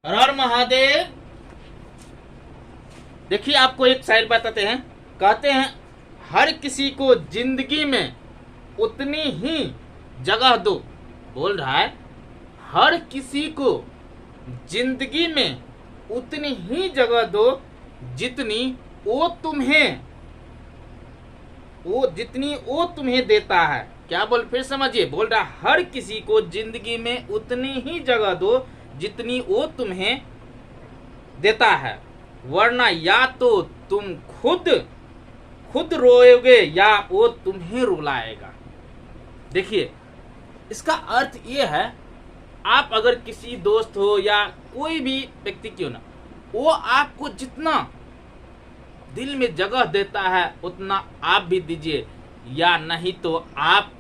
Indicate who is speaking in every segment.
Speaker 1: हर हर महादेव। देखिए आपको एक शायर बताते हैं, कहते हैं हर किसी को जिंदगी में उतनी ही जगह दो। बोल रहा है हर किसी को जिंदगी में उतनी ही जगह दो जितनी वो तुम्हें देता है। क्या बोल, फिर समझिए। बोल रहा हर किसी को जिंदगी में उतनी ही जगह दो जितनी वो तुम्हें देता है, वरना या तो तुम खुद रोओगे या वो तुम्हें रुलाएगा। देखिए इसका अर्थ ये है, आप अगर किसी दोस्त हो या कोई भी व्यक्ति क्यों ना, वो आपको जितना दिल में जगह देता है उतना आप भी दीजिए, या नहीं तो आप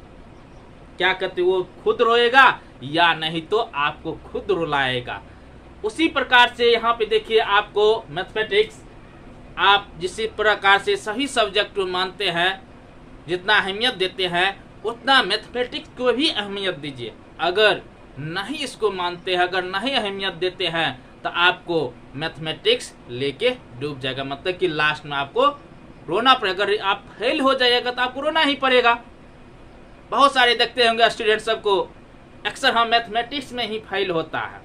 Speaker 1: क्या कहते, वो खुद रोएगा या नहीं तो आपको खुद रुलाएगा। उसी प्रकार से यहाँ पे देखिए आपको मैथमेटिक्स, आप जिस प्रकार से सही सब्जेक्ट को मानते हैं, जितना अहमियत देते हैं उतना मैथमेटिक्स को भी अहमियत दीजिए। अगर नहीं इसको मानते हैं, अगर नहीं अहमियत देते हैं तो आपको मैथमेटिक्स लेके डूब जाएगा। मतलब कि लास्ट में आपको रोना पड़ेगा। अगर आप फेल हो जाइएगा तो आपको रोना ही पड़ेगा। बहुत सारे देखते होंगे स्टूडेंट सबको, अक्सर हम मैथमेटिक्स में ही फेल होता है,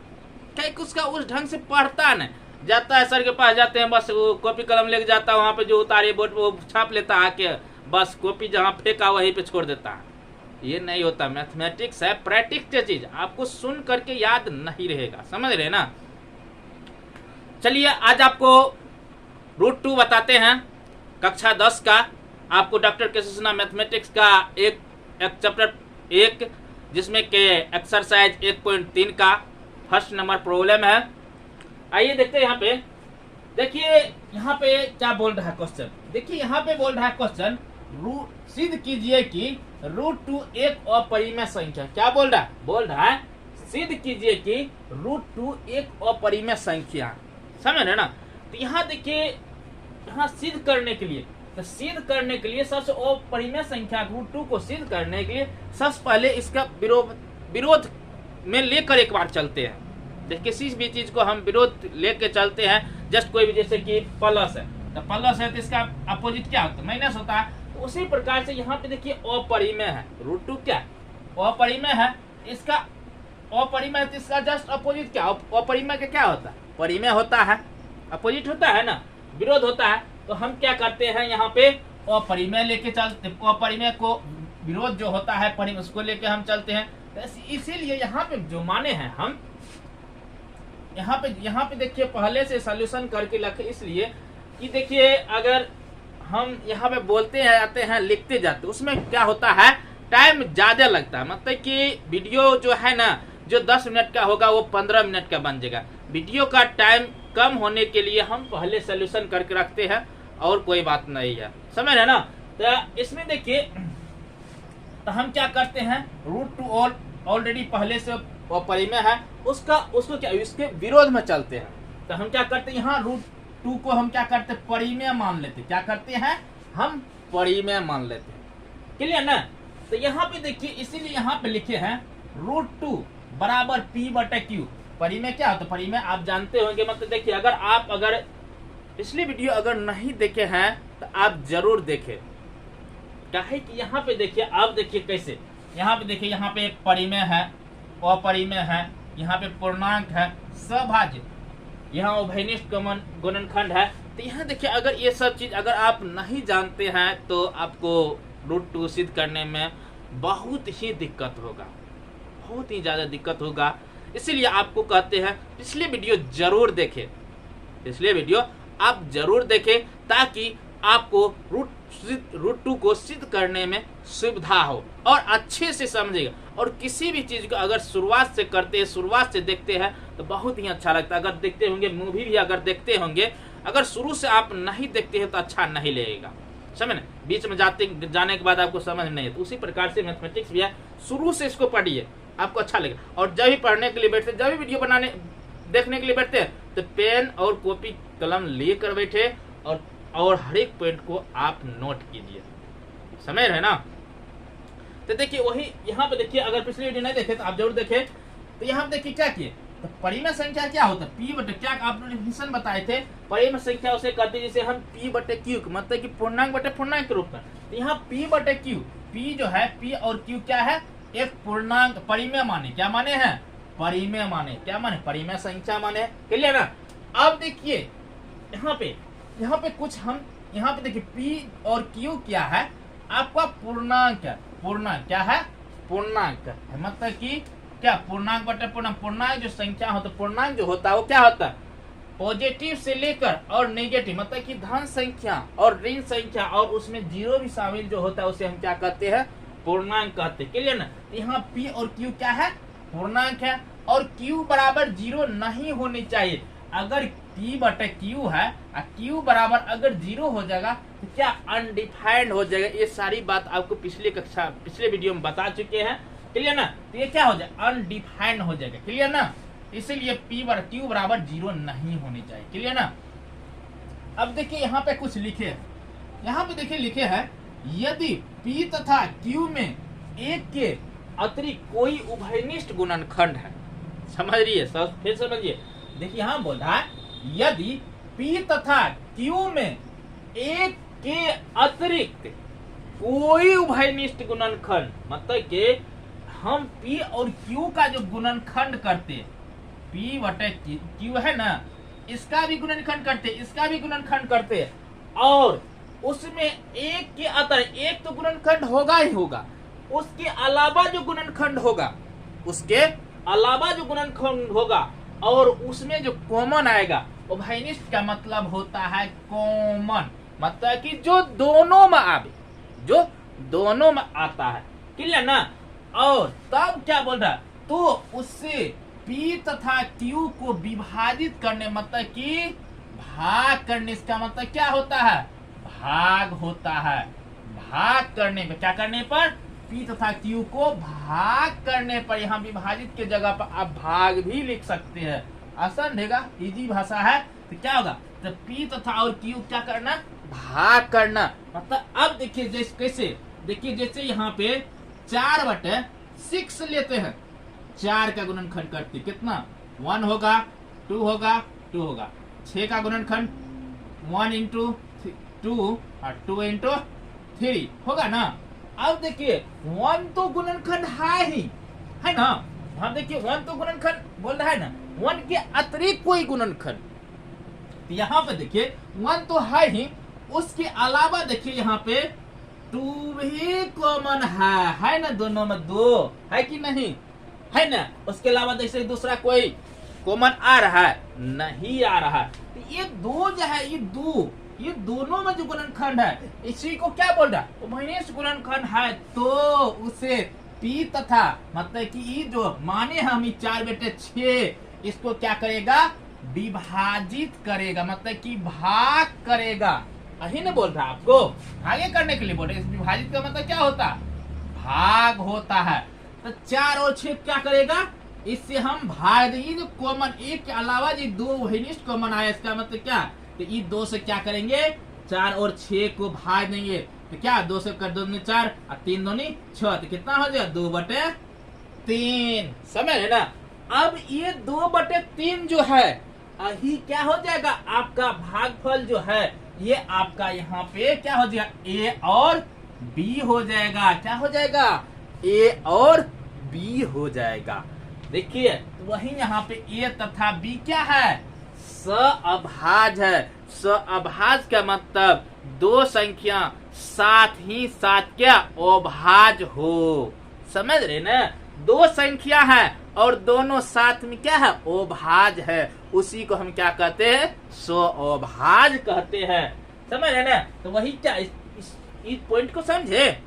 Speaker 1: क्या उसका उस ढंग से पढ़ता नहीं, जाता है सर के पास जाते हैं, बस वो कॉपी कलम लेके जाता है, वहाँ पे जो उतारे बोर्ड पे वो छाप लेता है आके, बस कॉपी जहाँ फेंका वहीं पे छोड़ देता है। ये नहीं होता। मैथमेटिक्स है प्रैक्टिकल चीज, आपको सुन करके याद नहीं रहेगा। समझ रहे ना। चलिए आज आपको √2 बताते हैं, कक्षा 10 का। आपको डॉक्टर कृष्णा मैथमेटिक्स का एक चैप्टर 1 जिसमें के एक्सरसाइज 1.3 का फर्स्ट नंबर प्रॉब्लम है। आइए देखते हैं यहाँ पे। देखिए यहाँ पे क्या बोल रहा है क्वेश्चन। देखिए यहाँ पे बोल रहा है क्वेश्चन, सिद्ध कीजिए कि √2 एक अपरिमेय संख्या। क्या बोल रहा है? बोल रहा है सिद्ध कीजिए कि √2 एक अपरिमेय संख्या। समझ रहे ना। तो यहाँ देखिए, यहाँ सिद्ध करने के लिए, तो सिद्ध करने के लिए सबसे अपरिमेय संख्या √2 को सिद्ध करने के लिए सबसे पहले इसका विरोध में लेकर एक बार चलते हैं। किसी भी चीज को हम विरोध लेके चलते हैं, जस्ट कोई भी, जैसे कि प्लस है तो प्लस है तो इसका अपोजिट क्या होता है? माइनस होता है। तो उसी प्रकार से यहाँ पे देखिए अपरिमेय है, √2 क्या अपरिमेय है, इसका अपरिमेय है तो इसका जस्ट अपोजिट क्या? अपरिमेय का क्या होता है? परिमेय होता है, अपोजिट होता है ना, विरोध होता है। तो हम क्या करते हैं, यहाँ पे अपरिमेय लेके चलते, अपरिमेय को विरोध जो होता है परिमेय उसको लेके हम चलते हैं। इसीलिए यहाँ पे जो माने हैं हम यहाँ पे देखिए पहले से सॉल्यूशन करके रखे, इसलिए कि देखिए अगर हम यहाँ पे बोलते हैं आते हैं लिखते जाते, उसमें क्या होता है, टाइम ज्यादा लगता है। मतलब कि वीडियो जो है ना, जो 10 मिनट का होगा वो 15 मिनट का बन जाएगा। वीडियो का टाइम कम होने के लिए हम पहले सॉल्यूशन करके रखते हैं, और कोई बात नहीं है। समझ रहे ना। तो इसमें देखिए, तो हम क्या करते हैं, √2 ऑलरेडी पहले से अपरिमेय है, उसको क्या, इसके विरोध में चलते हैं। तो हम क्या करते हैं, यहाँ √2 को हम क्या करते हैं, परिमेय मान लेते हैं। क्या करते हैं, हम परिमेय मान लेते हैं। क्लियर ना। तो यहाँ पे देखिए, इसीलिए यहाँ पे लिखे हैं √2 बराबर P/Q। परिमेय क्या होता है? परिमेय आप जानते होंगे। मतलब देखिए, अगर पिछली वीडियो अगर नहीं देखे हैं तो आप जरूर देखें। क्या है कि यहाँ पे देखिए, आप देखिए कैसे, यहाँ पे देखिए, यहाँ पे परिमेय है, अपरिमेय है, यहाँ पे पूर्णांक है, सभाज्य, यहाँ उभयनिष्ठ गुणनखंड है। तो यहाँ देखिए, अगर ये सब चीज अगर आप नहीं जानते हैं तो आपको √2 सिद्ध करने में बहुत ही दिक्कत होगा, बहुत ही ज्यादा दिक्कत होगा। इसीलिए आपको कहते हैं पिछले वीडियो जरूर देखें, पिछले वीडियो आप जरूर देखें, ताकि आपको √2 को सिद्ध करने में सुविधा हो और अच्छे से समझेगा। और किसी भी चीज को अगर शुरुआत से करते हैं, शुरुआत से देखते हैं तो बहुत ही अच्छा लगता है। अगर देखते होंगे मूवी भी अगर देखते होंगे, अगर शुरू से आप नहीं देखते हैं तो अच्छा नहीं लगेगा। समझ, बीच में जाने के बाद आपको समझ नहीं है। तो उसी प्रकार से मैथमेटिक्स भी है, शुरू से इसको पढ़िए, आपको अच्छा लगेगा। और जब भी पढ़ने के लिए बैठते, जब भी वीडियो देखने के लिए बैठते हैं, तो पेन और कॉपी कलम लेकर बैठे और हर एक पॉइंट को आप नोट कीजिए। समझ रहे ना। तो देखिए वही यहाँ पे देखिए, अगर पिछली वीडियो नहीं देखे तो आप जरूर देखें। तो यहाँ पे देखिए क्या किए, तो परिमेय संख्या क्या होता है? पी बटे क्या आप लोग डिफिनेशन बताए थे, परिमेय संख्या उसे कहते हैं जिसे हम पी बटे क्यू मतलब कि पूर्णांक बटे पूर्णांक के रूप में। तो यहाँ पी बटे क्यू, पी जो है पी और क्यू क्या है? एक पूर्णांक परिमेय माने, क्या माने हैं? परिमेय माने, क्या माने? परिमेय संख्या माने। क्लियर ना? अब देखिए यहाँ पे कुछ हम यहाँ पे देखिए पी और क्यू क्या है? आपका पूर्णांक है। पूर्णांक क्या है? पूर्णांक है, मतलब कि क्या पूर्णांक बटे पूर्णांक। पूर्णांक जो संख्या हो तो पूर्णांक जो होता है वो क्या होता है? पॉजिटिव से लेकर और नेगेटिव, मतलब कि धन संख्या और ऋण संख्या और उसमें जीरो भी शामिल जो होता है उसे हम क्या कहते हैं? पूर्णांक कहते हैं। क्लियर ना? तो यहाँ पी और क्यू क्या है? पूर्णांक है। और क्यू बराबर जीरो नहीं होनी चाहिए। अगर पी बटे क्यू है और क्यू बराबर अगर जीरो हो जाएगा तो क्या अनडिफाइंड हो जाएगा। ये सारी बात आपको पिछले वीडियो में बता चुके हैं। क्लियर ना? तो ये क्या हो जाएगा? अनडिफाइंड हो जाएगा। क्लियर ना? इसीलिए क्यू बराबर जीरो नहीं होनी चाहिए। क्लियर ना? अब देखिए यहाँ पे कुछ लिखे हैं। यहाँ पे देखिए लिखे हैं, यदि पी तथा क्यू में एक के अतिरिक्त कोई उभयनिष्ठ गुणनखंड है। समझिए, फिर समझिए। देखिए यहाँ बोल रहा है, यदि पी तथा क्यू में एक के अतिरिक्त कोई उभयनिष्ठ गुणनखंड, मतलब कि हम पी और क्यू का जो गुणनखंड करते, पी बटे क्यू है ना, इसका भी गुणनखंड करते, इसका भी गुणनखंड करते, और उसमें एक के अतिरिक्त, एक तो गुणनखंड होगा ही होगा, उसके अलावा जो गुणनखंड होगा, उसके अलावा जो गुणनखंड होगा और उसमें जो कॉमन आएगा, उभयनिष्ठ का मतलब होता है कॉमन, मतलब कि जो दोनों में आवे, जो दोनों में आता है। क्लियर ना? और तब क्या बोल रहा है? तो उससे पी तथा क्यू को विभाजित करने, मतलब कि भाग करने, इसका मतलब क्या होता है? भाग होता है। भाग करने पे, क्या करने पर? पी तथा क्यू को भाग करने पर, यहाँ विभाजित के जगह पर आप भाग भी लिख सकते हैं। आसान रहेगा, इजी भाषा है। तो क्या होगा? तो पी तथा और क्यू क्या करना? भाग करना। मतलब अब देखिए जैसे कैसे, देखिए जैसे यहाँ पे 4/6 लेते हैं, 4 का गुणनखंड करते कितना? 1 होगा, 2 होगा, 2 होगा। 6 का गुणनखंड 1 इंटू 2 और 2 इंटू 3 होगा ना। अब देखिए 1 तो गुणनखंड है ही, है ना? हम देखिए 1 तो गुणनखंड बोल रहा है ना, 1 के अतिरिक्त कोई गुणनखंड। यहाँ पे देखिए 1 तो है ही, उसके अलावा देखिए यहाँ पे 2 भी कॉमन है ना? दोनों में 2 है कि नहीं? है ना? उसके अलावा देखिए दूसरा कोई कॉमन आ रहा है? नहीं आ रहा है। तो ये 2 जो है, ये दोनों में जो गुणनखंड है, इसी को क्या बोल रहा है? उभयनिष्ठ गुणनखंड है। तो उसे पी तथा, मतलब कि ये जो माने हम 4/6, इसको क्या करेगा? विभाजित करेगा, मतलब कि भाग करेगा। यही ना बोल रहा है आपको, भागे करने के लिए बोल रहे। विभाजित का मतलब क्या होता? भाग होता है। तो 4 और 6 क्या करेगा? इससे हम भाग देंगे। जो कॉमन, एक के अलावा जो 2 उभयनिष्ठ कॉमन आया, इसका मतलब क्या? तो ये 2 से क्या करेंगे? 4 और 6 को भाग देंगे। तो क्या 2 से कर 2 4 और 3 दूनी 6, तो कितना हो जाएगा? 2/3। समझ है ना? अब ये 2/3 जो है, यही क्या हो जाएगा? आपका भागफल जो है, ये आपका यहाँ पे क्या हो जाएगा? ए और बी हो जाएगा। क्या हो जाएगा? ए और बी हो जाएगा। देखिए तो वही यहाँ पे ए तथा बी क्या है? सहअभाज्य है। सहअभाज्य का मतलब 2 संख्या साथ ही साथ क्या? अभाज्य हो। समझ रहे ना? 2 संख्या है और दोनों साथ में क्या है? अभाज्य है। उसी को हम क्या कहते हैं? सहअभाज्य कहते हैं। समझ रहे ना? तो वही क्या, इस पॉइंट को समझे?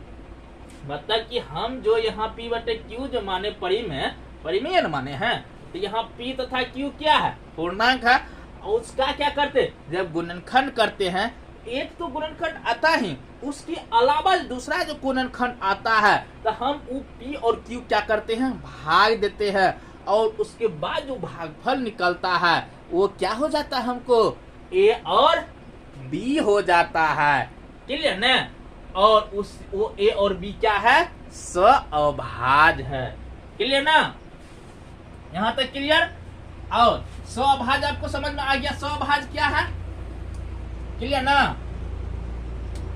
Speaker 1: मतलब कि हम जो यहाँ पी बटे क्यू जो माने परिमेय माने हैं, तो यहाँ पी तथा क्यू क्या है? पूर्णांक है। और उसका क्या करते? जब गुणनखंड करते हैं, एक तो गुणनखंड आता ही, उसके अलावा दूसरा जो गुणनखंड आता है, तो हम वो पी और क्यू क्या करते हैं? भाग देते हैं। और उसके बाद जो भागफल निकलता है वो क्या हो जाता है? हमको ए और बी हो जाता है। क्लियर ना? और वो ए और बी क्या है? सहअभाज्य है। क्लियर ना? यहाँ तक क्लियर? और स्वभाज आपको समझ में आ गया, स्वभाज क्या है, क्लियर ना।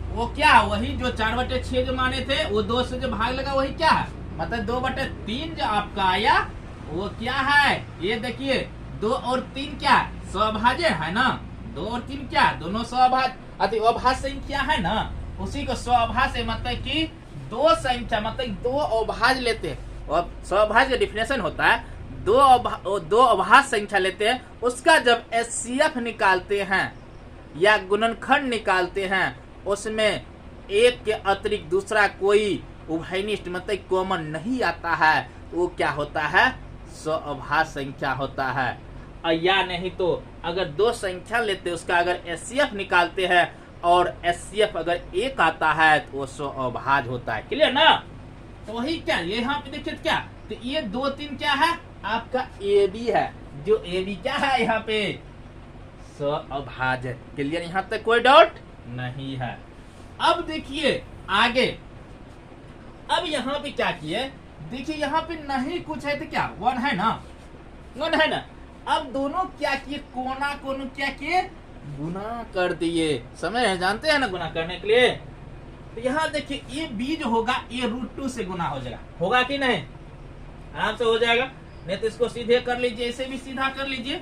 Speaker 1: वो क्या, वही जो 4/6 जो माने थे, वो 2 से जो भाग लगा वही क्या है, मतलब 2/3 जो आपका आया वो क्या है, ये देखिए 2 और 3 क्या स्वभाज्य है ना, 2 और 3 क्या दोनों स्वभाज अति अभाज्य संख्या है ना, उसी को स्वभाज्य मतलब कि 2 संख्या मतलब 2 अभाज्य लेते हैं। और स्वभाज्य का डिफिनेशन होता है 2 अभाज्य संख्या लेते हैं, उसका जब एचसीएफ निकालते हैं या गुणनखंड निकालते हैं, उसमें एक के अतिरिक्त दूसरा कोई उभयनिष्ठ मतलब कॉमन नहीं आता है, वो क्या होता है, स्वभाज्य संख्या होता है। या नहीं तो अगर 2 संख्या लेते हैं, उसका अगर एचसीएफ निकालते हैं और एचसीएफ अगर 1 आता है तो वो स्वभाज्य होता है, क्लियर ना। तो वही क्या, ये यहाँ पे देखिए क्या, तो ये 2 3 क्या है आपका ए बी है, जो ए बी क्या है यहाँ पे स्वभाज्य, क्लियर, यहाँ तक कोई डाउट नहीं है। अब देखिए आगे, अब यहाँ पे क्या किए, देखिए यहाँ पे नहीं कुछ है तो क्या 1 है ना, 1 है ना। अब दोनों क्या किए, कोना कोना क्या किए, गुना कर दिए, समझ रहे, जानते हैं ना गुना करने के लिए। तो यहाँ देखिए ये बी जो होगा ये √2 से गुना हो जाएगा, होगा कि नहीं, आराम से हो जाएगा। नहीं तो इसको सीधे कर लीजिए, इसे भी सीधा कर लीजिए,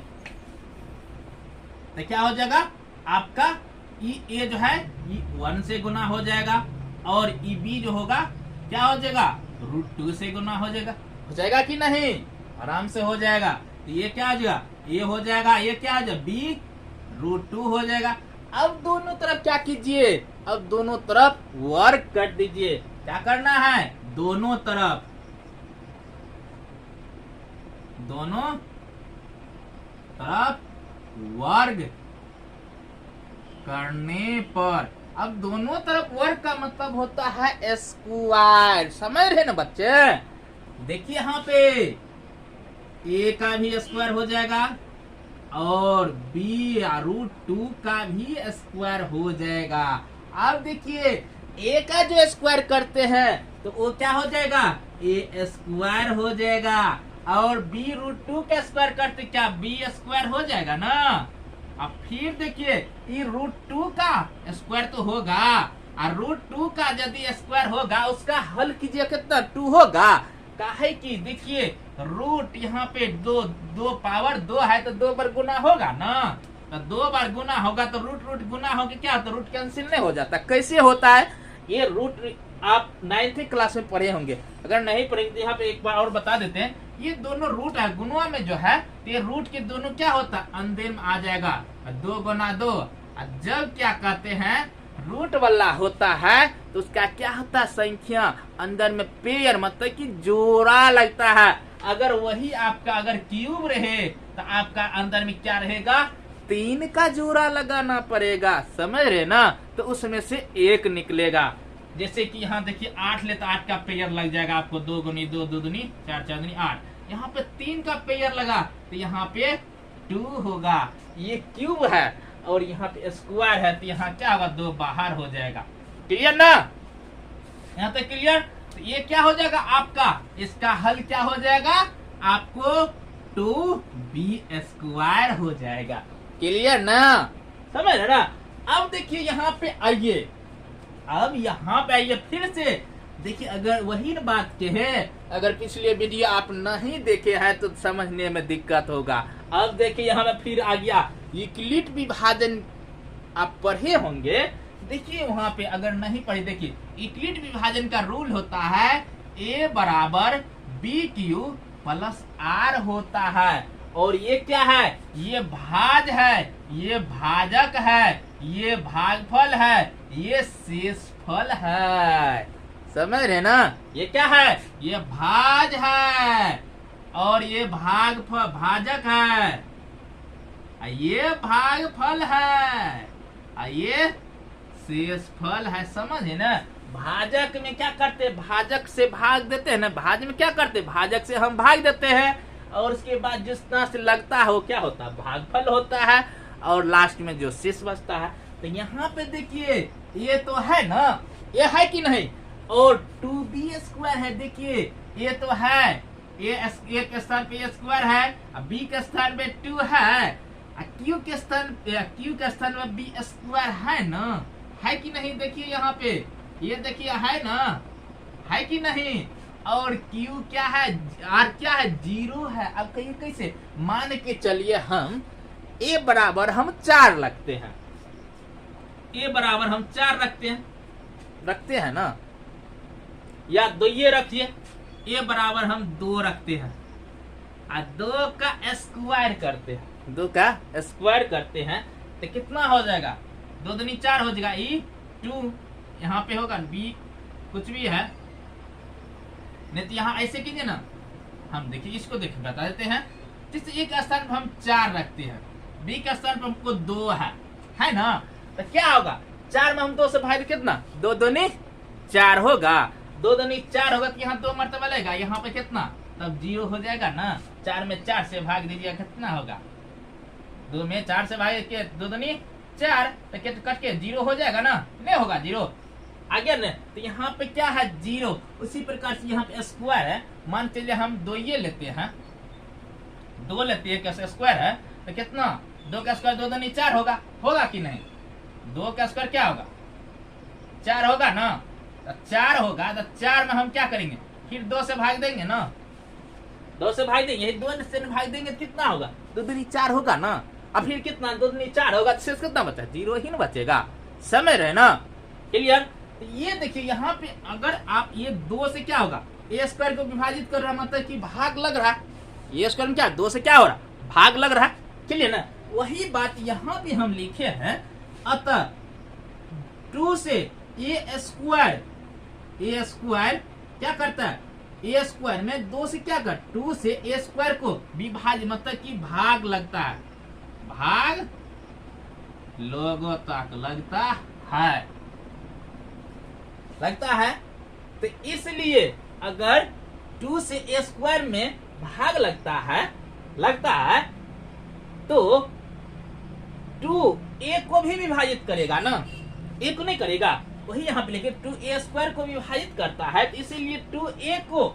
Speaker 1: तो क्या हो जाएगा आपका ए जो है 1 से गुना हो जाएगा, और ई बी जो होगा क्या हो जाएगा √2 से गुना हो जाएगा कि नहीं, आराम से हो जाएगा। तो ये क्या हो जाएगा, ये हो जाएगा, ये क्या हो जाएगा बी √2 हो जाएगा। अब दोनों तरफ क्या कीजिए, अब दोनों तरफ वर्ग कर दीजिए, क्या करना है, दोनों तरफ वर्ग करने पर, अब दोनों तरफ वर्ग का मतलब होता है स्क्वायर, समझ रहे ना बच्चे। देखिए यहाँ पे ए का भी स्क्वायर हो जाएगा और बी √2 का भी स्क्वायर हो जाएगा। अब देखिए ए का जो स्क्वायर करते हैं तो वो क्या हो जाएगा, ए स्क्वायर हो जाएगा, और बी √2 का स्क्वायर करते क्या बी स्क्वायर हो जाएगा ना। अब फिर देखिए ये √2 का स्क्वायर तो होगा, और √2 का यदि स्क्वायर होगा उसका हल कीजिए कितना 2 होगा, काहे कि देखिए रूट यहाँ पे 2 पावर 2 है तो 2 बार गुना होगा ना, तो 2 बार गुना होगा तो रूट गुना होगा, क्या होता है रूट कैंसिल नहीं हो जाता। कैसे होता है ये रूट, आप 9th क्लास में पढ़े होंगे, अगर नहीं पढ़ेंगे तो यहाँ पे एक बार और बता देते हैं। ये दोनों रूट है, गुणा में जो है ये रूट के दोनों क्या होता है अंदर में आ जाएगा, 2 गुना 2। जब क्या कहते हैं रूट वाला होता है तो उसका क्या होता है संख्या अंदर में पेयर मतलब कि जोड़ा लगता है। अगर वही आपका अगर क्यूब रहे तो आपका अंदर में क्या रहेगा 3 का जोड़ा लगाना पड़ेगा, समझ रहे ना, तो उसमें से 1 निकलेगा। जैसे कि यहाँ देखिए 8 ले तो 8 का पेयर लग जाएगा आपको, 2 गुनी 2 2 दूनी 4 4 दूनी 8। यहाँ पे 3 का पेयर लगा तो यहाँ पे 2 होगा, ये क्यूब है और यहाँ पे स्क्वायर है तो यहाँ क्या होगा 2 बाहर हो जाएगा, क्लियर ना, यहाँ तक क्लियर। तो ये क्या हो जाएगा आपका, इसका हल क्या हो जाएगा आपको 2b² हो जाएगा, क्लियर ना, समझ रहे ना। अब देखिए यहाँ पे आइए, अब यहाँ पे आइए फिर से देखिए, अगर वही बात के है, अगर पिछले वीडियो आप नहीं देखे हैं तो समझने में दिक्कत होगा। अब देखिए यहाँ पे फिर आ गया यूक्लिड विभाजन, आप पढ़े होंगे, देखिए वहां पे अगर नहीं पढ़े देखिए यूक्लिड विभाजन का रूल होता है a बराबर BQ प्लस R होता है, और ये क्या है, ये भाज है, ये भाजक है, ये भागफल है, ये शेषफल है, समझ रहे ना। ये क्या है, ये भाज है और ये भाजक है, ये भागफल है, ये शेषफल है, समझे ना। भाजक में क्या करते हैं, भाजक से भाग देते हैं ना, भाज में क्या करते हैं भाजक से हम भाग देते हैं, और उसके बाद जिस तरह से लगता है वो क्या होता है भागफल होता है, और लास्ट में जो शेष बचता है। तो यहाँ पे देखिए ये तो है ना, ये है कि नहीं, और 2b² है, देखिए ये तो है, ए के स्थान पे स्क्वायर है, बी के स्थान पे 2 है, क्यू के स्थान में बी स्क्वायर है ना, है कि नहीं? देखिए यहाँ पे, ये देखिए है ना, है कि नहीं? और क्यू क्या है, आर क्या है, 0 है। अब कहिए कैसे? मान के चलिए हम ए बराबर हम 4 रखते हैं, ए बराबर हम 4 रखते हैं ना, या 2 ये रखिए, ए बराबर हम 2 रखते हैं, 2 का स्क्वायर करते हैं, 2 का स्क्वायर करते हैं तो कितना हो जाएगा? 2 दूनी 4 हो जाएगा, ई 2 यहाँ पे होगा, बी कुछ भी है, नहीं तो यहाँ ऐसे कीजिए ना, हम देखिए इसको देखिए बता देते हैं। जिस ए का स्थान पर हम 4 रखते हैं, बी का स्थान पर हमको 2 है ना, तो क्या होगा? 4 में हम 2 से भाग कितना? 2 दूनी 4 होगा, 2 दूनी 4 होगा तो यहाँ 2 मरतबा लगेगा, यहाँ पे कितना? तब 0 हो जाएगा ना। 4 में 4 से भाग दीजिए, कितना होगा? 2 में 4 से भाग के 2 दूनी 4 तो कट के 0 हो जाएगा ना, नहीं होगा 0 आगे न, तो यहाँ पे क्या है? 0। उसी प्रकार से यहाँ पे स्क्वायर है, मान चलिए हम 2 ये लेते हैं, 2 लेते हैं, कैसे स्क्वायर है तो कितना? 2 का स्क्वायर 2 दूनी 4 होगा कि नहीं? 2 का स्क्वायर क्या होगा? 4 होगा ना, तो 4 होगा तो 4 में हम क्या करेंगे? फिर 2 से भाग देंगे ना, 2 से भाग देंगे, 2 से भाग देंगे तो कितना होगा? 2 दूनी 4 होगा ना, अब फिर कितना? 2 दूनी 4 होगा तो शेष कितना बचा? 0 ही ना बचेगा, समझ रहे ना? क्लियर? तो ये देखिए यहाँ पे अगर आप ये 2 से क्या होगा? ए स्क्वायर को विभाजित कर रहा, मतलब कि भाग लग रहा है, ए स्क्वायर में क्या 2 से क्या हो रहा? भाग लग रहा है, क्लियर ना? वही बात यहाँ पे हम लिखे हैं, अतः 2 से ए स्क्वायर क्या करता है? ए स्क्वायर में 2 से क्या कर? 2 से ए स्क्वायर को विभाजित, मतलब कि भाग लगता है, भाग लोगों तक लगता है। तो इसलिए अगर 2 से ए स्क्वायर में भाग लगता है तो 2 ए को भी विभाजित करेगा ना, ए को नहीं करेगा, वही यहाँ पे लिखे 2 ए स्क्वायर को विभाजित करता है, तो इसीलिए 2 ए को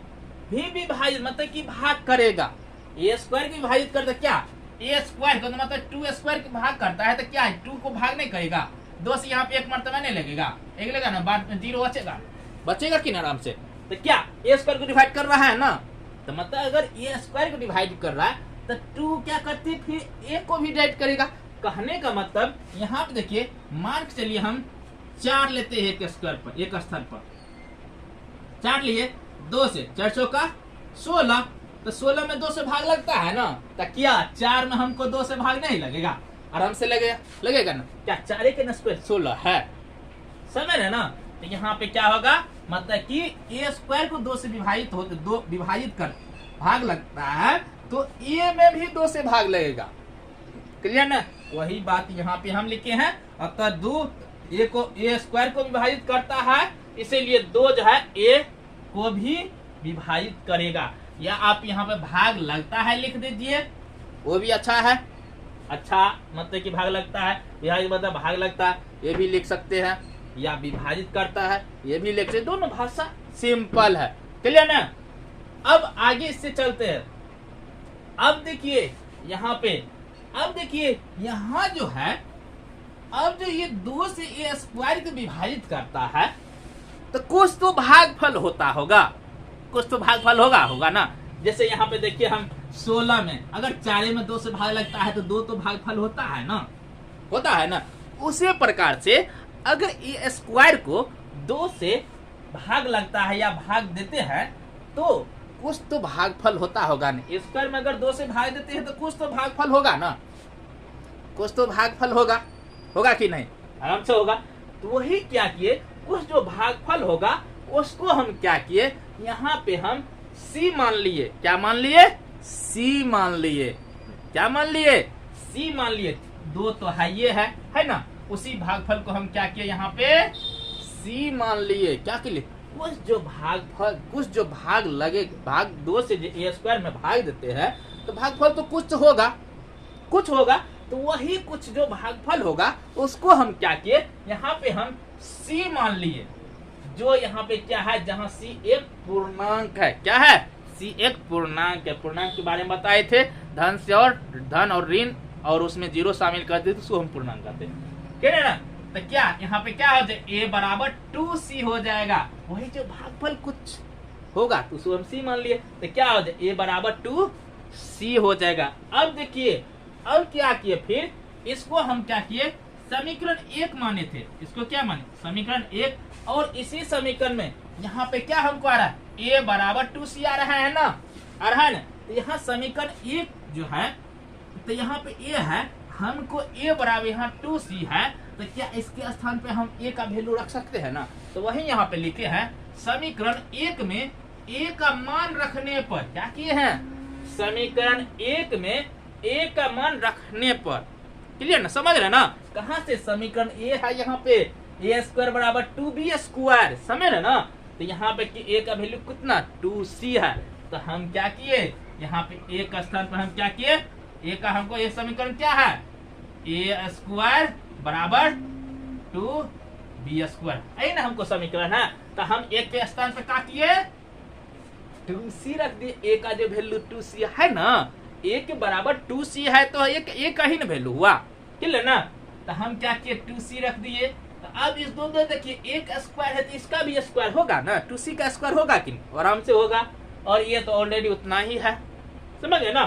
Speaker 1: भी विभाजित, मतलब कि भाग करेगा। ए स्क्वायर को विभाजित करता क्या? ए स्क्वायर को, मतलब 2 स्क्वायर को भाग करता है तो क्या है? 2 को भाग नहीं करेगा, 2 से यहाँ पे 1 मरतबा नहीं लगेगा, 1 लगेगा ना, बाद में 0 बचेगा कि ना आराम से। तो क्या ए स्क्वायर को डिवाइड कर रहा है ना, तो मतलब अगर ए स्क्वायर को डिवाइड कर रहा है तो 2 क्या करते फिर ए को भी डिवाइड करेगा। कहने का मतलब यहाँ पे देखिए, मान के चलिए हम 4 लेते हैं एक स्क्वायर पर, एक स्थान पर 4 लिए, 2 से 400 का 16, तो 16 में 2 से भाग लगता है ना, तो क्या 4 में हमको 2 से भाग नहीं लगेगा? आराम से लगेगा ना। क्या 4 के स्क्वायर 16 है, समझ है ना? तो यहाँ पे क्या होगा? मतलब कि ए स्क्वायर को 2 से विभाजित कर भाग लगता है, तो ए में भी 2 से भाग लगेगा, क्लियर ना? वही बात यहाँ पे हम लिखे हैं, अतः 2 ए को ए स्क्वायर को विभाजित करता है, इसीलिए 2 जो है ए को भी विभाजित करेगा। या आप यहाँ पे भाग लगता है लिख दीजिए, वो भी अच्छा है, अच्छा मतलब कि भाग लगता है, विभाजित मतलब भाग लगता है, ये भी लिख सकते हैं, या विभाजित करता है ये भी लिख सकते, दोनों भाषा सिंपल है, क्लियर ना? अब आगे इससे चलते हैं। अब देखिए यहाँ पे, अब देखिए यहाँ जो है, अब जो ये 2 से ए स्क्वायर को विभाजित करता है तो कुछ तो भागफल होता होगा, कुछ तो भागफल होगा ना। जैसे यहाँ पे देखिए हम 16 में अगर 4 में 2 से भाग लगता है तो 2 तो भागफल होता है ना। उसी प्रकार से अगर ए स्क्वायर को 2 से भाग लगता है या भाग देते हैं तो कुछ तो भागफल होगा ना। स्क्वायर में अगर 2 से भाग देते हैं तो कुछ तो भागफल होगा ना, कुछ तो भागफल होगा कि नहीं? आराम से होगा। तो वही क्या किए, कुछ जो भागफल होगा उसको हम क्या किए, यहाँ पे हम सी मान लिए। क्या मान लिए? सी मान लिए। क्या मान लिए? सी मान लिए। 2 तो है, ये है ना, उसी भागफल को हम क्या किए, यहाँ पे सी मान लिए। क्या के लिए? कुछ जो भागफल, कुछ जो भाग लगे, भाग 2 से ए स्क्वायर में भाग देते हैं तो भागफल तो कुछ होगा, तो वही कुछ जो भागफल होगा उसको हम क्या किए, यहाँ पे हम सी मान लिए। जो यहाँ पे क्या है, जहाँ सी एक पूर्णांक है, क्या है? सी एक पूर्णांक है, पूर्णांक के बारे में बताए थे, धन से और धन और ऋण और उसमें जीरो शामिल कर देते उसको हम पूर्णांक कहते हैं, कह रहे ना। तो क्या यहाँ पे क्या हो जाए, a बराबर 2c हो जाएगा, वही जो भागफल कुछ होगा तो उसको हम c मान लिए, तो क्या हो जाए a बराबर 2c हो जाएगा। अब देखिए अब क्या किए, फिर इसको हम क्या किए, समीकरण 1 माने थे, इसको क्या माने, समीकरण 1, और इसी समीकरण में यहाँ पे क्या हमको आ रहा है, a बराबर 2c आ रहा है ना, आ रहा है ना। तो यहाँ समीकरण 1 जो है, तो यहाँ पे a है, हमको a बराबर यहाँ 2c है, तो क्या इसके स्थान पे हम a का वैल्यू रख सकते हैं ना, तो वही यहाँ पे लिखे हैं समीकरण 1 में a का मान रखने पर, क्या किए हैं, समीकरण 1 में a का मान रखने पर, क्लियर ना, समझ रहे ना, कहाँ से समीकरण a है, यहाँ पे a स्क्वायर बराबर 2b स्क्वायर, समझ रहे ना। तो यहाँ पे कि a का वैल्यू कितना 2c है, तो हम क्या किए, यहाँ पे a का स्थान पर हम क्या किए, a का हमको ये समीकरण क्या है, a स्क्वायर बराबर 2b स्क्वायर, है ना हमको समीकरण है। तो हम a के स्थान पे क्या किए, 2c रख दिए, a का जो वैल्यू 2c है ना, a के बराबर 2c है तो a का ही ना वैल्यू हुआ, क्लियर ना। तो हम क्या किए 2c रख दिए, तो अब इस दोनों देखिए एक स्क्वायर है तो इसका भी स्क्वायर होगा ना, 2c का स्क्वायर होगा कि नहीं, आराम से होगा, और ये तो ऑलरेडी उतना ही है, समझ गए ना।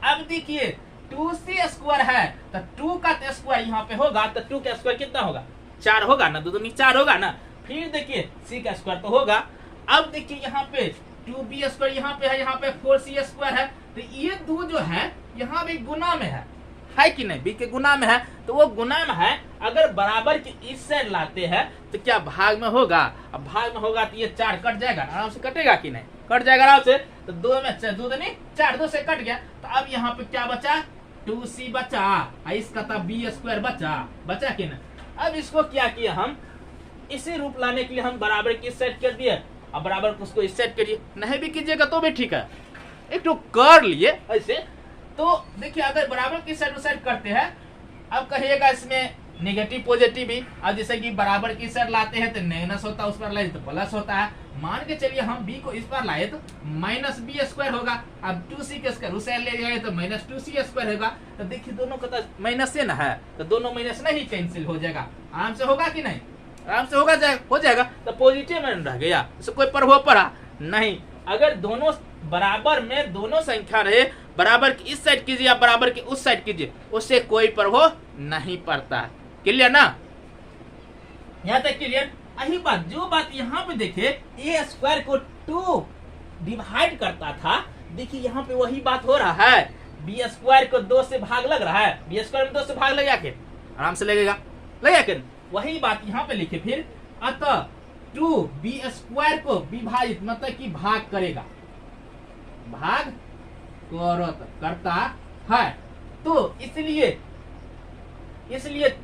Speaker 1: अब देखिए 2c स्क्वायर है तो 2 का स्क्वायर यहाँ पे होगा, तो 2 का स्क्वायर कितना होगा, 4 होगा ना, 2 दूनी 4 होगा ना। फिर देखिए c का स्क्वायर तो होगा, अब देखिए यहाँ पे 2b स्क्वायर यहाँ पे है, यहाँ पे 4c स्क्वायर है, तो ये दो जो है यहाँ भी गुना में है कि नहीं, b के गुना में है, तो वो गुना में है, अगर बराबर की इस साइड लाते हैं तो क्या भाग में होगा, अब भाग में होगा तो ये 4 कट जाएगा, आराम से कटेगा कि नहीं, कट जाएगा आराम से, तो 2 में 2 नहीं 4, 2 से कट गया, तो अब यहाँ पे क्या बचा, 2c बचा, इसका तब b स्क्वायर बचा कि नहीं। अब इसको क्या किया, हम इसी रूप लाने के लिए हम बराबर की सेट कर दिए, अब बराबर को उसको इस सेट करिए, नहीं भी कीजिएगा तो भी ठीक है, एक तो कर लिए ऐसे। तो देखिए अगर बराबर की सेट करते हैं, अब कहिएगा इसमें नेगेटिव पॉजिटिव भी, अब जैसे कि बराबर की सेट लाते हैं तो माइनस होता है, उस पर लाए तो प्लस होता है, मान के चलिए हम b को इस पर लाए तो माइनस b स्क्वायर होगा, अब 2c के स्क्वायर उसे ले जाए तो माइनस 2c स्क्वायर होगा, तो देखिए दोनों का माइनस से ना है, तो दोनों माइनस नहीं कैंसिल हो जाएगा, आराम से होगा कि नहीं, आराम से हो जाएगा, तो पॉजिटिव में रह गया, इससे कोई प्रभाव पड़ा नहीं। अगर दोनों बराबर में दोनों संख्या रहे, बराबर की इस साइड कीजिए या बराबर की उस साइड कीजिए, उससे कोई प्रभाव नहीं पड़ता, क्लियर ना, यहाँ तक क्लियर। यही बात जो बात यहाँ पे देखिए a स्क्वायर को 2 डिवाइड करता था, देखिए यहाँ पे वही बात हो रहा है, b स्क्वायर को 2 से भाग लग रहा है, b स्क्वायर में 2 से भाग लगेगा के, आराम से लगेगा के, वही बात यहाँ पे लिखे फिर, अतः 2b स्क्वायर को विभाजित मतलब कि भाग करेगा, भाग करता है, तो इसलिए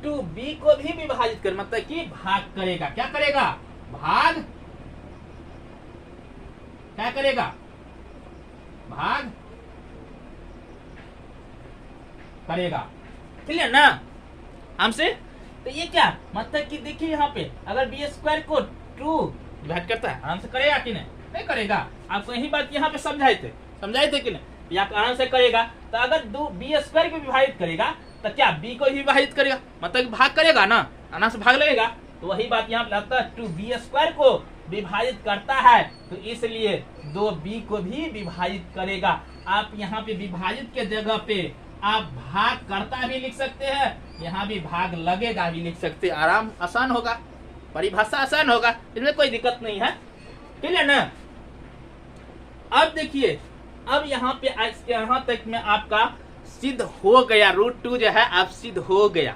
Speaker 1: 2b को भी विभाजित कर मतलब कि भाग करेगा, क्या करेगा, भाग क्या करेगा, भाग करेगा, क्लियर ना हमसे। तो ये क्या मतलब कि देखिए यहाँ पे अगर b स्क्वायर को 2 विभाजित करता है, आराम से करेगा कि नहीं करेगा, आपको यही बात यहाँ पे समझाए थे कि नहीं, या आराम से करेगा। तो अगर b स्क्वायर को विभाजित करेगा तो क्या b को भी विभाजित करेगा, मतलब भाग करेगा ना, आराम से भाग लगेगा, तो वही बात यहाँ पे लगता है 2b स्क्वायर को विभाजित करता है, तो इसलिए 2b को भी विभाजित करेगा। आप यहाँ पे विभाजित के जगह पे आप भाग करता भी लिख सकते हैं, यहाँ भी भाग लगेगा भी लिख सकते हैं, आराम आसान होगा, परिभाषा आसान होगा, इसमें कोई दिक्कत नहीं है, क्लियर ना। अब देखिए अब यहाँ पे यहाँ तक में आपका सिद्ध हो गया, √2 जो है आप सिद्ध हो गया,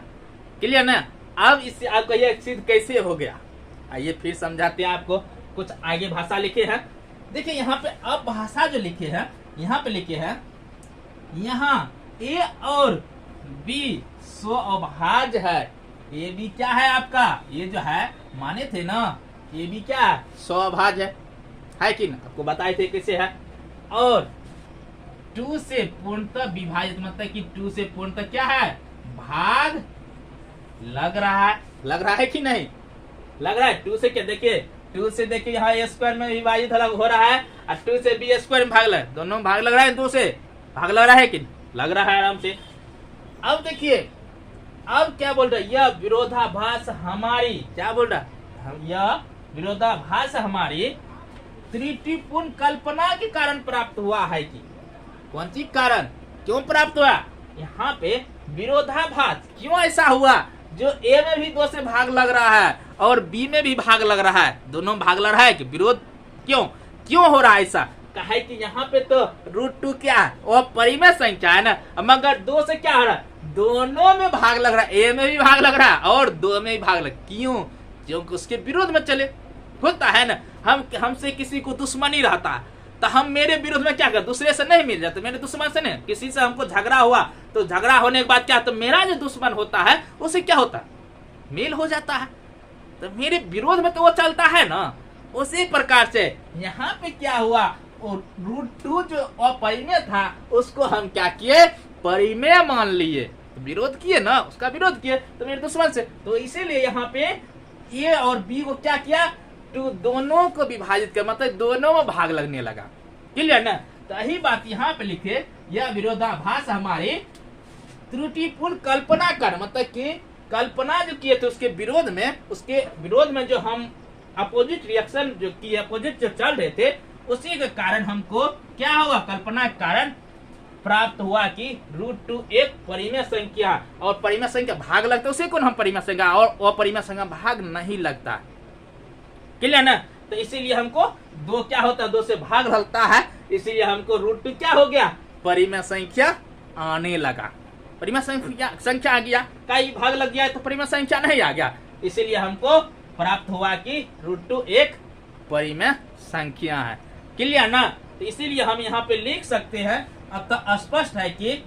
Speaker 1: क्लियर ना। अब इससे आपका ये सिद्ध कैसे हो गया, आइए फिर समझाते हैं आपको, कुछ आगे भाषा लिखे हैं, देखिए यहाँ पे अब भाषा जो लिखे हैं, यहाँ पे लिखे हैं, यहाँ a और b सो अभाज है, ए बी क्या है आपका, ये जो है माने थे ना, ए बी क्या है, स्वभाज है कि ना, आपको बताए थे कैसे है, और 2 से पूर्णतः विभाजित मतलब कि 2 से पूर्णतः क्या है, भाग लग रहा है कि नहीं, लग रहा है 2 से क्या, देखिए 2 से देखिए यहाँ a स्क्वायर में विभाजित हो रहा है और 2 से b स्क्वायर में भाग लग रहा है, दोनों में भाग लग रहा है, 2 से भाग लग रहा है कि लग रहा है आराम से। अब देखिए अब क्या बोल रहा है, यह विरोधाभास हमारी, क्या बोल रहा है, यह विरोधाभास हमारी त्रुटिपूर्ण कल्पना के कारण प्राप्त हुआ है कि, कौन सी कारण, क्यों प्राप्त हुआ, यहाँ पे विरोधाभास, क्यों ऐसा हुआ, जो ए में भी 2 से भाग लग रहा है और बी में भी भाग लग रहा है, दोनों में भाग लग रहा है कि विरोध, क्यों हो रहा है ऐसा, कहे कि यहाँ पे तो √2 क्या है, वो परिमेय संख्या है ना, मगर 2 से क्या हो रहा है, दोनों में भाग लग रहा है, ए में भी भाग लग रहा है और 2 में भी भाग लग, क्योंकि उसके विरोध में चले, होता है ना, हमसे किसी को दुश्मनी रहता है तो हम मेरे विरोध में क्या कर, दूसरे से नहीं मिल जाते, मेरे दुश्मन से नहीं, किसी से हमको झगड़ा हुआ तो झगड़ा होने के बाद क्या, तो मेरा जो दुश्मन होता है उसे क्या होता है, मेल हो जाता है, तो मेरे विरोध में तो वो चलता है ना। उसी प्रकार से यहाँ पे क्या हुआ, √2 जो अपरिमेय था उसको हम क्या किए, परिमेय मान लिए, तो विरोध किए ना, उसका विरोध किए तो मेरे दुश्मन से, तो इसीलिए यहाँ पे ए और बी को क्या किया, दोनों को विभाजित कर, मतलब दोनों में भाग लगने लगा, क्लियर ना। तो यही बात यहाँ पे लिखे, यह विरोधाभास हमारे त्रुटिपूर्ण कल्पना कर, मतलब कि कल्पना जो किए थे उसके विरोध में जो हम अपोजिट रिएक्शन जो किए, अपोजिट जो चल रहे थे, उसी के कारण हमको क्या हुआ, कल्पना के कारण प्राप्त हुआ कि √2 एक परिमेय संख्या, और परिमेय संख्या भाग लगता है उसे कौन हम परिमेय संख्या, और अपरिमेय संख्या भाग नहीं लगता, क्लियर ना। तो इसीलिए हमको 2 क्या होता है, 2 से भाग लगता है, इसीलिए हमको √2 क्या हो गया, परिमेय संख्या आने लगा, परिमेय संख्या आ गया, कई भाग लग गया तो परिमेय संख्या नहीं आ गया, इसीलिए हमको प्राप्त हुआ कि √2 एक परिमेय संख्या है, क्लियर ना। तो इसीलिए हम यहाँ पे लिख सकते हैं, अब तो स्पष्ट है कि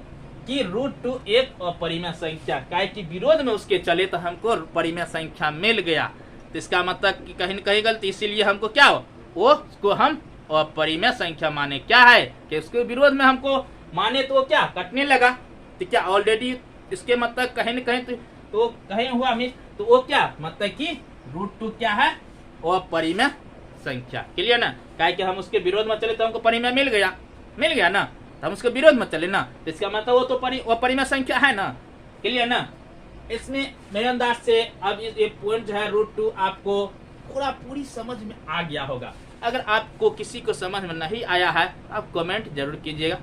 Speaker 1: √2 एक अपरिमेय संख्या, क्या कि विरोध में उसके चले तो हमको परिमेय संख्या मिल गया, तो इसका मतलब कि कहीं न कहीं गलती, इसीलिए हमको क्या हो, वो उसको हम अपरिमेय संख्या माने, क्या है कि उसके विरोध में हमको माने तो क्या कटने लगा, तो क्या ऑलरेडी इसके मतलब कहीं न कहीं तो कहीं हुआ मिस, तो वो क्या मतलब कि √2 क्या है, अपरिमेय संख्या, क्लियर ना, क्या कि हम उसके विरोध में चले तो हमको परिमेय मिल गया ना, तो हम उसके विरोध में चले ना, तो इसका मतलब वो तो परिमेय संख्या है ना, क्लियर ना। इसमें मेरे अंदाज से अब ये पॉइंट जो है √2 आपको पूरी समझ में आ गया होगा। अगर आपको किसी को समझ में नहीं आया है आप कमेंट जरूर कीजिएगा,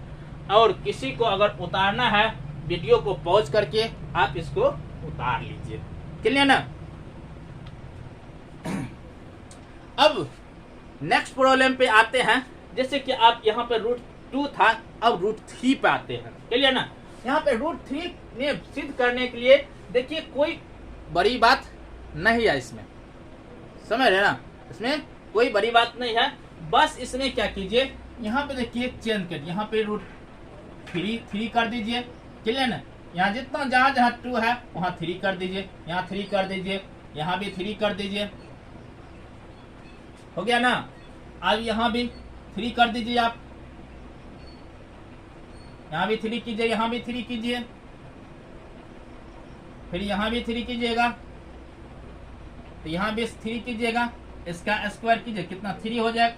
Speaker 1: और किसी को अगर उतारना है वीडियो को पॉज करके आप इसको उतार लीजिए, क्लियर ना। अब नेक्स्ट प्रॉब्लम पे आते हैं, जैसे कि आप यहाँ पे √2 था, अब √3 पे आते हैं, क्लियर ना। यहाँ पे √3 में सिद्ध करने के लिए देखिए कोई बड़ी बात नहीं है, इसमें समझ रहे ना, इसमें कोई बड़ी बात नहीं है, बस इसमें क्या कीजिए, यहाँ पे देखिए चेंज कर, यहाँ पे √3 कर दीजिए, क्लियर ना। यहाँ जितना जहाँ 2 है वहाँ 3 कर दीजिए, यहाँ 3 कर दीजिए, यहाँ भी 3 कर दीजिए, हो गया ना। अब यहाँ भी 3 कर दीजिए, आप यहाँ भी 3 कीजिए, यहाँ भी 3 कीजिए, फिर यहाँ भी 3 कीजिएगा, तो यहाँ भी 3 कीजिएगा, इसका स्क्वायर कीजिए, कितना 3 हो जाएगा,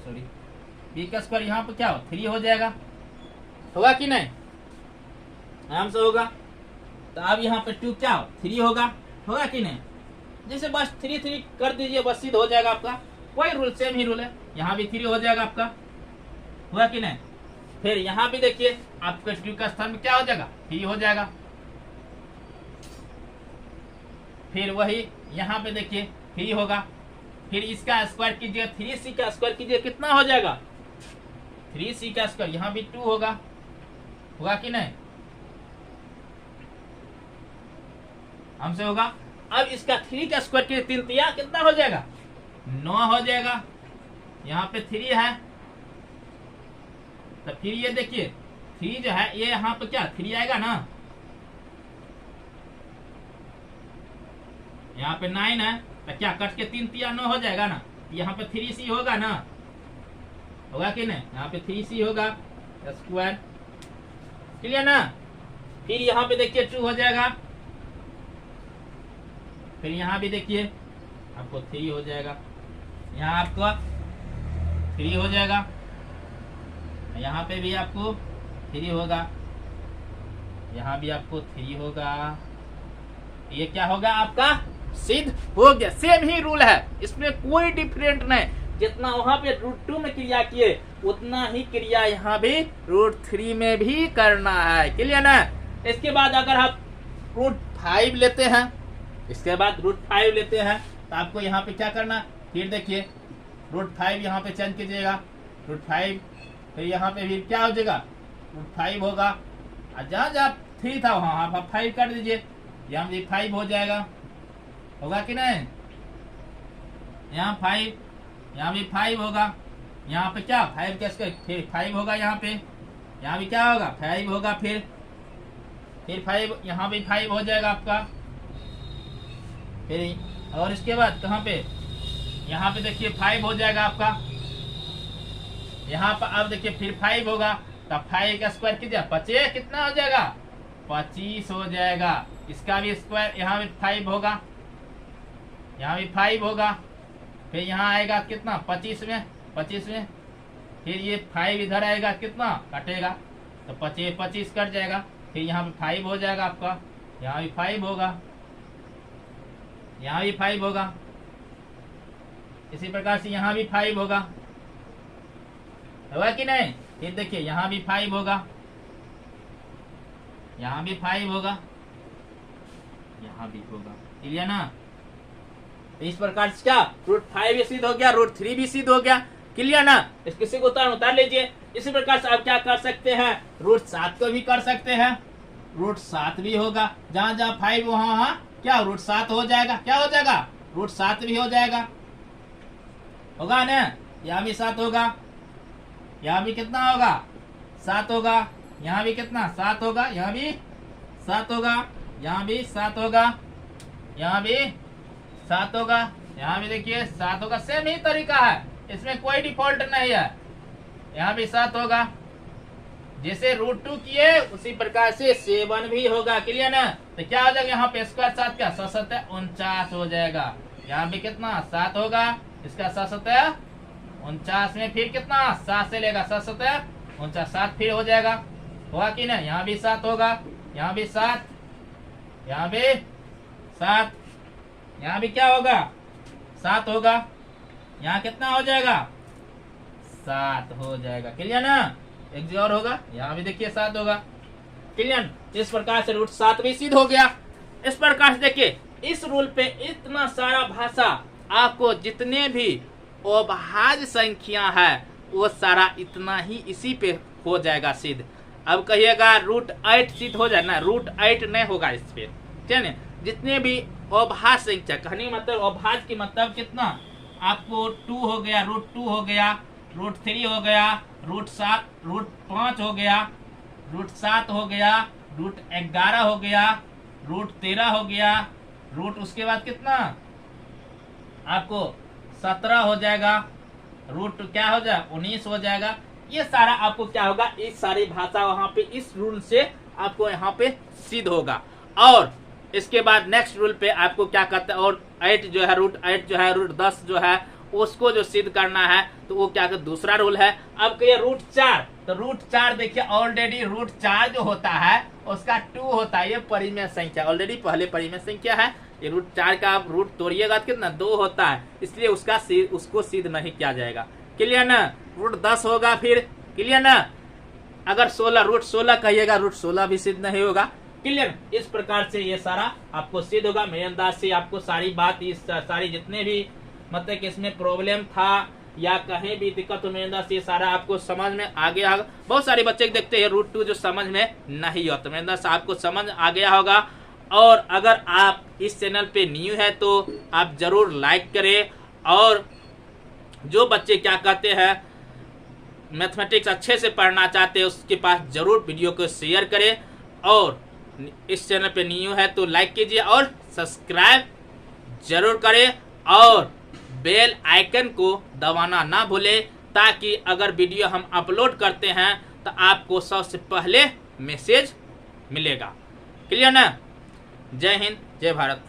Speaker 1: सॉरी b का स्क्वायर यहाँ पे क्या हो 3 हो जाएगा, होगा कि नहीं, आराम से होगा। तो अब यहाँ पे 2 क्या हो 3 होगा कि नहीं, जैसे बस 3 कर दीजिए, बस सिद्ध हो जाएगा आपका, कोई रूल सेम ही रूल है, यहाँ भी 3 हो जाएगा आपका, हुआ कि नहीं। फिर यहाँ भी देखिए आपका 2 का स्थान में क्या हो जाएगा 3 हो जाएगा, फिर वही यहाँ पे देखिए 3 होगा, फिर इसका स्क्वायर कीजिए, 3c का स्क्वायर कीजिए, कितना हो जाएगा 3c का स्क्वायर, यहाँ भी 2 होगा कि नहीं, हमसे होगा। अब इसका 3 का स्क्वायर कीजिए, 3 तिया कितना हो जाएगा 9 हो जाएगा, यहाँ पे 3 है, तो फिर ये देखिए 3 जो है ये यहाँ पे क्या 3 आएगा ना, यहाँ पे 9 है, तो क्या कट के 3 तिया 9 हो जाएगा ना, यहाँ पे 3c होगा ना, होगा कि नहीं, यहाँ पे 3c होगा स्क्वायर, क्लियर ना। फिर यहाँ पे देखिए 2 हो जाएगा, फिर यहाँ भी देखिए आपको 3 हो जाएगा, यहाँ आपका 3 हो जाएगा, यहाँ पे भी आपको 3 होगा, यहाँ भी आपको 3 होगा। ये क्या होगा आपका सिद्ध हो गया। सेम ही रूल है, इसमें कोई डिफरेंट नहीं। जितना वहां पे √2 में क्रिया किए उतना ही क्रिया यहाँ भी √3 में भी करना है। क्लियर ना। इसके बाद अगर आप √5 लेते हैं, इसके बाद √5 लेते हैं तो आपको यहाँ पे क्या करना, फिर देखिए √5 यहाँ पे चेंज कीजिएगा, √5 फिर यहाँ पे भी क्या हो जाएगा √5 होगा, और जहाँ जहाँ 3 था वहाँ आप 5 कर दीजिए, यहाँ भी 5 हो जाएगा, होगा कि नहीं। यहाँ 5, यहाँ भी 5 होगा, यहाँ पे क्या 5 कैसे फिर 5 होगा, यहाँ पे यहाँ भी क्या होगा 5 होगा, फिर 5 यहाँ भी 5 हो जाएगा आपका। फिर और इसके बाद कहाँ पे, यहाँ पे देखिए 5 हो जाएगा आपका, यहाँ पर अब देखिए फिर 5 होगा, तब 5 का स्क्वायर कीजिए 25 कितना हो जाएगा 25 हो जाएगा। इसका भी स्क्वायर यहाँ भी 5 होगा, यहाँ भी 5 होगा, फिर यहाँ आएगा कितना 25 में, फिर ये 5 इधर आएगा कितना कटेगा तो 25 कट जाएगा, फिर यहाँ पे 5 हो जाएगा आपका, यहाँ भी 5 होगा, यहाँ भी 5 होगा, इसी प्रकार से यहाँ भी 5 होगा कि नहीं। फिर देखिए यहाँ भी 5 होगा, यहाँ भी 5 होगा, यहाँ भी होगा। क्लियर ना। इस प्रकार से क्या √5 भी सिद्ध हो गया, √3 भी सिद्ध हो गया। क्लियर ना। इस किसी को उतार लीजिए। इसी प्रकार से आप क्या कर सकते हैं, √7 को भी कर सकते हैं, √7 भी होगा, जहां जहां 5 वहां क्या √7 हो जाएगा, क्या हो जाएगा √7 भी हो जाएगा, होगा ना। यहाँ भी 7 होगा, यहाँ भी कितना होगा 7 होगा, यहाँ भी कितना 7 होगा, यहाँ भी 7 होगा, यहाँ भी 7 होगा, यहाँ भी 7 होगा, यहाँ भी देखिए 7 होगा। सेम ही तरीका है, इसमें कोई डिफॉल्ट नहीं है। यहाँ भी 7 होगा, जैसे √2 किए उसी प्रकार से 7 भी होगा। क्लियर ना। तो क्या हो जाएगा यहाँ पे स्क्वायर 7 का 7 49 हो जाएगा। यहाँ भी कितना 7 होगा, इसका 7 49 में फिर कितना 7 से लेगा 7 49 7 फिर हो जाएगा, होगा कि नहीं। यहाँ भी 7 होगा, यहाँ भी 7, यहाँ भी 7, यहाँ भी क्या होगा 7 होगा, यहाँ कितना हो जाएगा 7 हो जाएगा। क्लियर ना। एक जो और होगा, यहाँ भी देखिए 7 होगा। क्लियर। इस प्रकार से √7 भी सिद्ध हो गया। इस प्रकार से देखिए इस रूल पे इतना सारा भाषा, आपको जितने भी अभाज्य संख्या है वो सारा इतना ही इसी पे हो जाएगा सिद्ध। अब कहिएगा √8 सिद्ध हो जाए ना, √8 नहीं होगा इस पे। ठीक है। जितने भी अभाज्य संख्या, कहने मतलब अभाज्य की मतलब कितना, आपको 2 हो गया, √2 हो गया, √3 हो गया, √5 हो गया, √7 हो गया, √11 हो गया, √13 हो गया, उसके बाद कितना आपको 17 हो जाएगा, क्या हो जाएगा 19 हो जाएगा। ये सारा आपको क्या होगा, इस सारी भाषा वहां पे इस रूल से आपको यहाँ पे सिद्ध होगा। और इसके बाद नेक्स्ट रूल पे आपको क्या करते हैं, और 8 जो है √8 जो है √10 जो है उसको जो सिद्ध करना है तो वो क्या दूसरा रूल है। अब कहिए √4, तो √4 देखिए ऑलरेडी √4 जो होता है उसका 2 होता है, ये परिमेय संख्या ऑलरेडी पहले परिमेय संख्या है। ये √4 का आप रूट तोड़िएगा तो कितना 2 होता है, इसलिए उसको सिद्ध नहीं किया जाएगा। क्लियर ना। √10 होगा फिर। क्लियर ना। अगर 16 √16 कहिएगा, √16 भी सिद्ध नहीं होगा। क्लियर। इस प्रकार से ये सारा आपको सिद्ध होगा। मेरे अंदाज से आपको सारी बात, इस सारी जितने भी मतलब कि इसमें प्रॉब्लम था या कहीं भी दिक्कत हो, मेरे अंदाज से ये सारा आपको समझ में आ गया होगा। बहुत सारे बच्चे देखते हैं √2 जो समझ में नहीं होता, मेरे अंदाज से आपको समझ आ गया होगा। और अगर आप इस चैनल पे न्यू है तो आप जरूर लाइक करें, और जो बच्चे क्या कहते हैं मैथमेटिक्स अच्छे से पढ़ना चाहते हैं उसके पास जरूर वीडियो को शेयर करें, और इस चैनल पे न्यू है तो लाइक कीजिए और सब्सक्राइब जरूर करें, और बेल आइकन को दबाना ना भूलें, ताकि अगर वीडियो हम अपलोड करते हैं तो आपको सबसे पहले मैसेज मिलेगा। क्लियर ना। जय हिंद, जय भारत।